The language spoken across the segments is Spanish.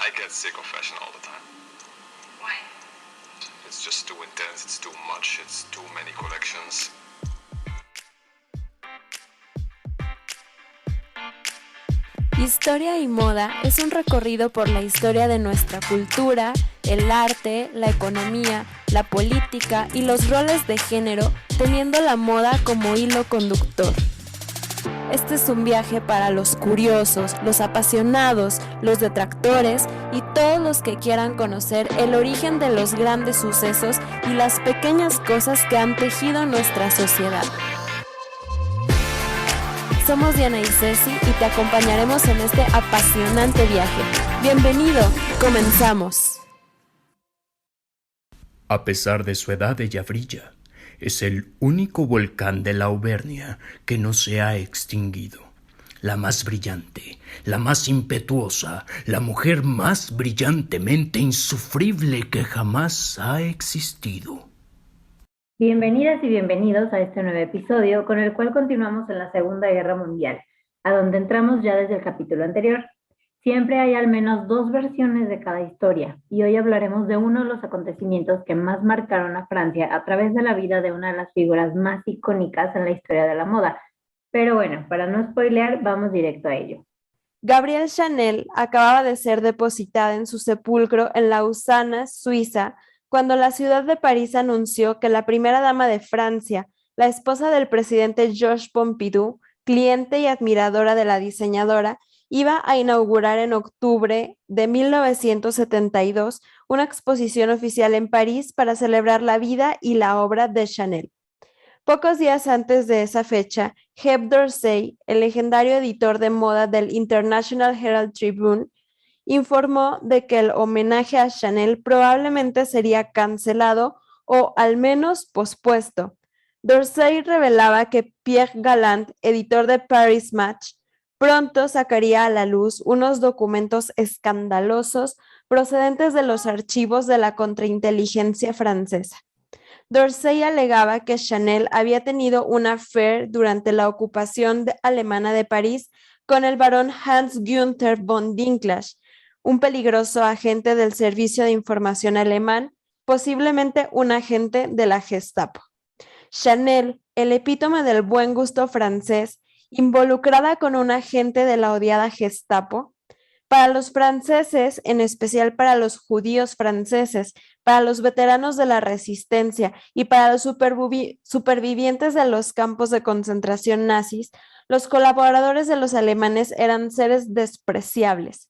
I get sick of fashion all the time. Why? It's just too intense, it's too much, it's too many collections. Historia y Moda es un recorrido por la historia de nuestra cultura, el arte, la economía, la política y los roles de género, teniendo la moda como hilo conductor. Este es un viaje para los curiosos, los apasionados, los detractores y todos los que quieran conocer el origen de los grandes sucesos y las pequeñas cosas que han tejido nuestra sociedad. Somos Diana y Ceci y te acompañaremos en este apasionante viaje. ¡Bienvenido! ¡Comenzamos! A pesar de su edad, ella brilla. Es el único volcán de la Auvernia que no se ha extinguido. La más brillante, la más impetuosa, la mujer más brillantemente insufrible que jamás ha existido. Bienvenidas y bienvenidos a este nuevo episodio con el cual continuamos en la Segunda Guerra Mundial, a donde entramos ya desde el capítulo anterior. Siempre hay al menos dos versiones de cada historia, y hoy hablaremos de uno de los acontecimientos que más marcaron a Francia a través de la vida de una de las figuras más icónicas en la historia de la moda. Pero bueno, para no spoilear, vamos directo a ello. Gabrielle Chanel acababa de ser depositada en su sepulcro en Lausana, Suiza, cuando la ciudad de París anunció que la primera dama de Francia, la esposa del presidente Georges Pompidou, cliente y admiradora de la diseñadora, iba a inaugurar en octubre de 1972 una exposición oficial en París para celebrar la vida y la obra de Chanel. Pocos días antes de esa fecha, Hep Dorsey, el legendario editor de moda del International Herald Tribune, informó de que el homenaje a Chanel probablemente sería cancelado o al menos pospuesto. Dorsey revelaba que Pierre Galland, editor de Paris Match, pronto sacaría a la luz unos documentos escandalosos procedentes de los archivos de la contrainteligencia francesa. Dorsey alegaba que Chanel había tenido un affair durante la ocupación alemana de París con el barón Hans Günther von Dinklage, un peligroso agente del Servicio de Información alemán, posiblemente un agente de la Gestapo. Chanel, el epítome del buen gusto francés, involucrada con un agente de la odiada Gestapo. Para los franceses, en especial para los judíos franceses, para los veteranos de la resistencia y para los supervivientes de los campos de concentración nazis, los colaboradores de los alemanes eran seres despreciables.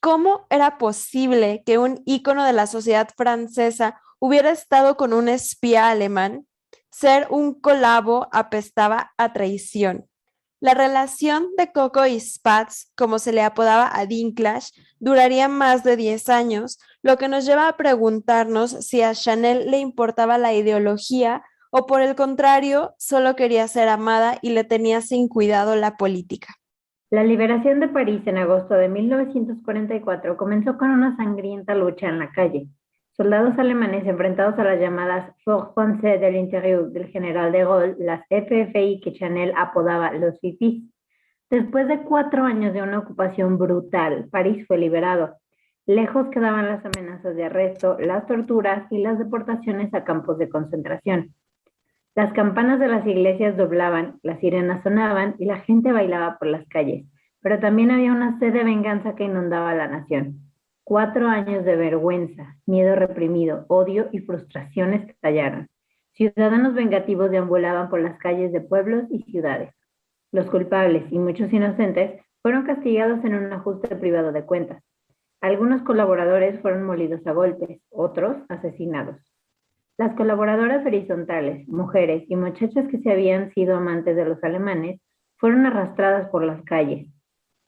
¿Cómo era posible que un ícono de la sociedad francesa hubiera estado con un espía alemán? Ser un colabo apestaba a traición. La relación de Coco y Spatz, como se le apodaba a Dinklage, duraría más de 10 años, lo que nos lleva a preguntarnos si a Chanel le importaba la ideología o por el contrario, solo quería ser amada y le tenía sin cuidado la política. La liberación de París en agosto de 1944 comenzó con una sangrienta lucha en la calle. Soldados alemanes enfrentados a las llamadas Forces Françaises de l'Intérieur del general de Gaulle, las FFI que Chanel apodaba los fifís. Después de 4 años de una ocupación brutal, París fue liberado. Lejos quedaban las amenazas de arresto, las torturas y las deportaciones a campos de concentración. Las campanas de las iglesias doblaban, las sirenas sonaban y la gente bailaba por las calles, pero también había una sed de venganza que inundaba la nación. 4 años de vergüenza, miedo reprimido, odio y frustraciones que estallaron. Ciudadanos vengativos deambulaban por las calles de pueblos y ciudades. Los culpables y muchos inocentes fueron castigados en un ajuste privado de cuentas. Algunos colaboradores fueron molidos a golpes, otros asesinados. Las colaboradoras horizontales, mujeres y muchachas que se habían sido amantes de los alemanes, fueron arrastradas por las calles.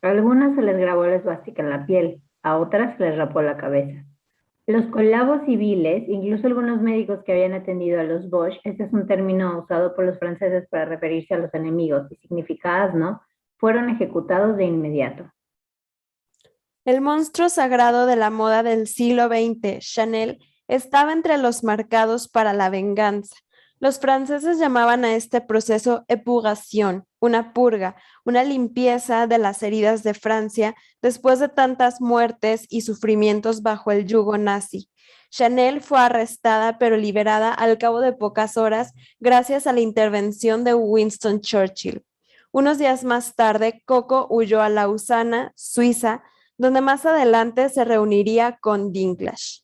A algunas se les grabó la esvástica en la piel, a otras se les rapó la cabeza. Los colabos civiles, incluso algunos médicos que habían atendido a los Boche, este es un término usado por los franceses para referirse a los enemigos y significa asno, fueron ejecutados de inmediato. El monstruo sagrado de la moda del siglo XX, Chanel, estaba entre los marcados para la venganza. Los franceses llamaban a este proceso épuration, una purga, una limpieza de las heridas de Francia después de tantas muertes y sufrimientos bajo el yugo nazi. Chanel fue arrestada pero liberada al cabo de pocas horas gracias a la intervención de Winston Churchill. Unos días más tarde, Coco huyó a Lausana, Suiza, donde más adelante se reuniría con Dinklage.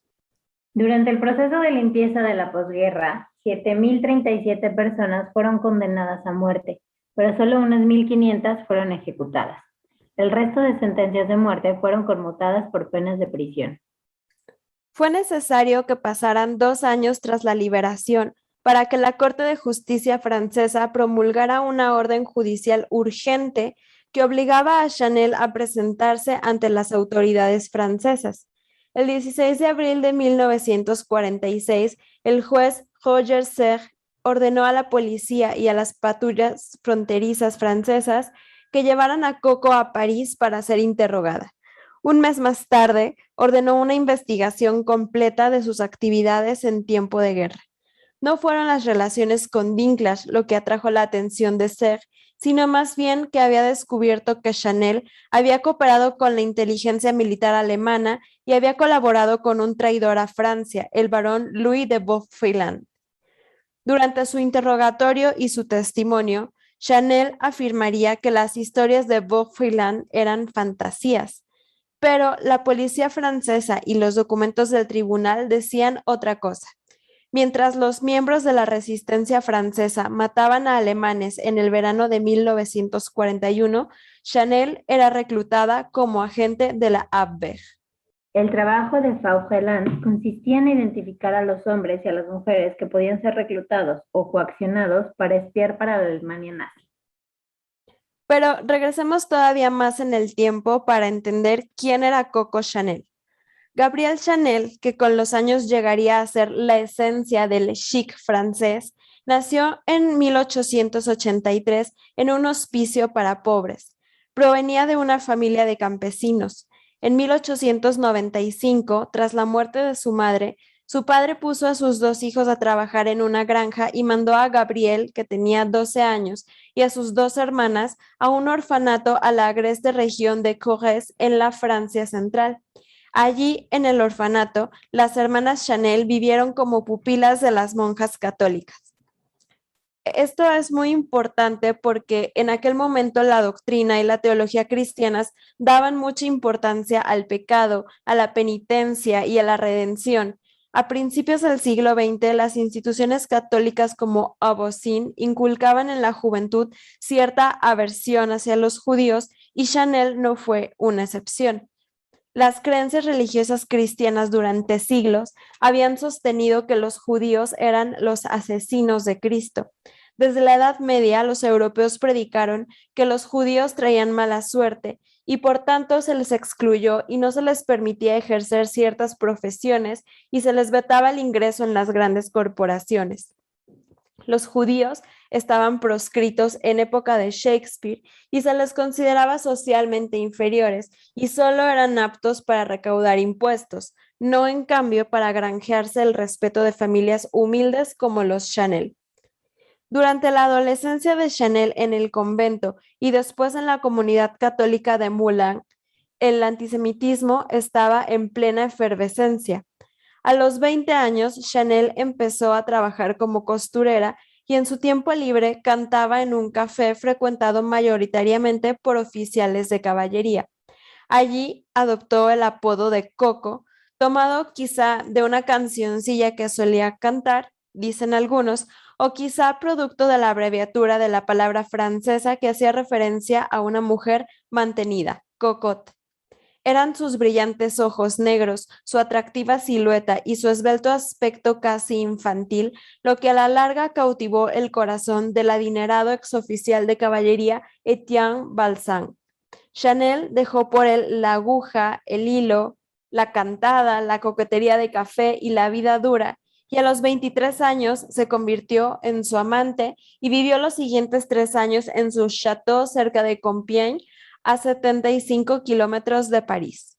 Durante el proceso de limpieza de la posguerra, 7.037 personas fueron condenadas a muerte, pero solo unas 1.500 fueron ejecutadas. El resto de sentencias de muerte fueron conmutadas por penas de prisión. Fue necesario que pasaran 2 años tras la liberación para que la Corte de Justicia francesa promulgara una orden judicial urgente que obligaba a Chanel a presentarse ante las autoridades francesas. El 16 de abril de 1946, el juez Roger Serre ordenó a la policía y a las patrullas fronterizas francesas que llevaran a Coco a París para ser interrogada. Un mes más tarde, ordenó una investigación completa de sus actividades en tiempo de guerra. No fueron las relaciones con Dinklage lo que atrajo la atención de Serre, sino más bien que había descubierto que Chanel había cooperado con la inteligencia militar alemana y había colaborado con un traidor a Francia, el barón Louis de Beaufort. Durante su interrogatorio y su testimonio, Chanel afirmaría que las historias de Beaufort eran fantasías, pero la policía francesa y los documentos del tribunal decían otra cosa. Mientras los miembros de la resistencia francesa mataban a alemanes en el verano de 1941, Chanel era reclutada como agente de la Abwehr. El trabajo de Faucheland consistía en identificar a los hombres y a las mujeres que podían ser reclutados o coaccionados para espiar para la Alemania nazi. Pero regresemos todavía más en el tiempo para entender quién era Coco Chanel. Gabrielle Chanel, que con los años llegaría a ser la esencia del chic francés, nació en 1883 en un hospicio para pobres. Provenía de una familia de campesinos. En 1895, tras la muerte de su madre, su padre puso a sus 2 hijos a trabajar en una granja y mandó a Gabrielle, que tenía 12 años, y a sus 2 hermanas a un orfanato a la agreste región de Corrèze en la Francia central. Allí, en el orfanato, las hermanas Chanel vivieron como pupilas de las monjas católicas. Esto es muy importante porque en aquel momento la doctrina y la teología cristianas daban mucha importancia al pecado, a la penitencia y a la redención. A principios del siglo XX, las instituciones católicas como Aubussin inculcaban en la juventud cierta aversión hacia los judíos y Chanel no fue una excepción. Las creencias religiosas cristianas durante siglos habían sostenido que los judíos eran los asesinos de Cristo. Desde la Edad Media, los europeos predicaron que los judíos traían mala suerte y por tanto se les excluyó y no se les permitía ejercer ciertas profesiones y se les vetaba el ingreso en las grandes corporaciones. Los judíos estaban proscritos en época de Shakespeare y se les consideraba socialmente inferiores y solo eran aptos para recaudar impuestos, no en cambio para granjearse el respeto de familias humildes como los Chanel. Durante la adolescencia de Chanel en el convento y después en la comunidad católica de Moulins, el antisemitismo estaba en plena efervescencia. A los 20 años, Chanel empezó a trabajar como costurera y en su tiempo libre cantaba en un café frecuentado mayoritariamente por oficiales de caballería. Allí adoptó el apodo de Coco, tomado quizá de una cancioncilla que solía cantar, dicen algunos, o quizá producto de la abreviatura de la palabra francesa que hacía referencia a una mujer mantenida, cocotte. Eran sus brillantes ojos negros, su atractiva silueta y su esbelto aspecto casi infantil, lo que a la larga cautivó el corazón del adinerado exoficial de caballería Etienne Balsan. Chanel dejó por él la aguja, el hilo, la cantada, la coquetería de café y la vida dura, y a los 23 años se convirtió en su amante y vivió los siguientes 3 años en su château cerca de Compiègne, a 75 kilómetros de París.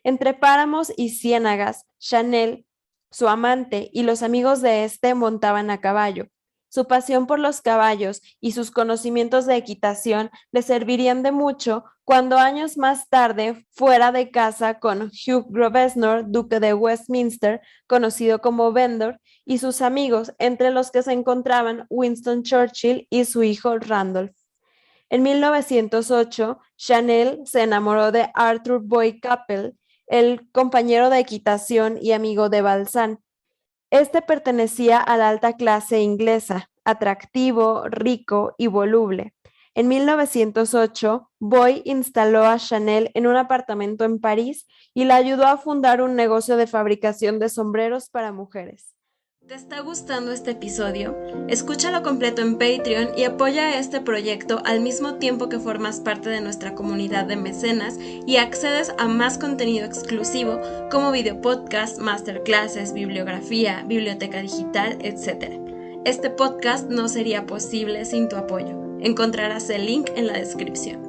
Entre páramos y ciénagas, Chanel, su amante y los amigos de este montaban a caballo. Su pasión por los caballos y sus conocimientos de equitación le servirían de mucho cuando años más tarde, fuera de casa con Hugh Grosvenor, duque de Westminster, conocido como Bendor, y sus amigos, entre los que se encontraban Winston Churchill y su hijo Randolph. En 1908, Chanel se enamoró de Arthur Boyd Capel, el compañero de equitación y amigo de Balzac. Este pertenecía a la alta clase inglesa, atractivo, rico y voluble. En 1908, Boyd instaló a Chanel en un apartamento en París y la ayudó a fundar un negocio de fabricación de sombreros para mujeres. ¿Te está gustando este episodio? Escúchalo completo en Patreon y apoya este proyecto al mismo tiempo que formas parte de nuestra comunidad de mecenas y accedes a más contenido exclusivo como videopodcast, masterclasses, bibliografía, biblioteca digital, etc. Este podcast no sería posible sin tu apoyo. Encontrarás el link en la descripción.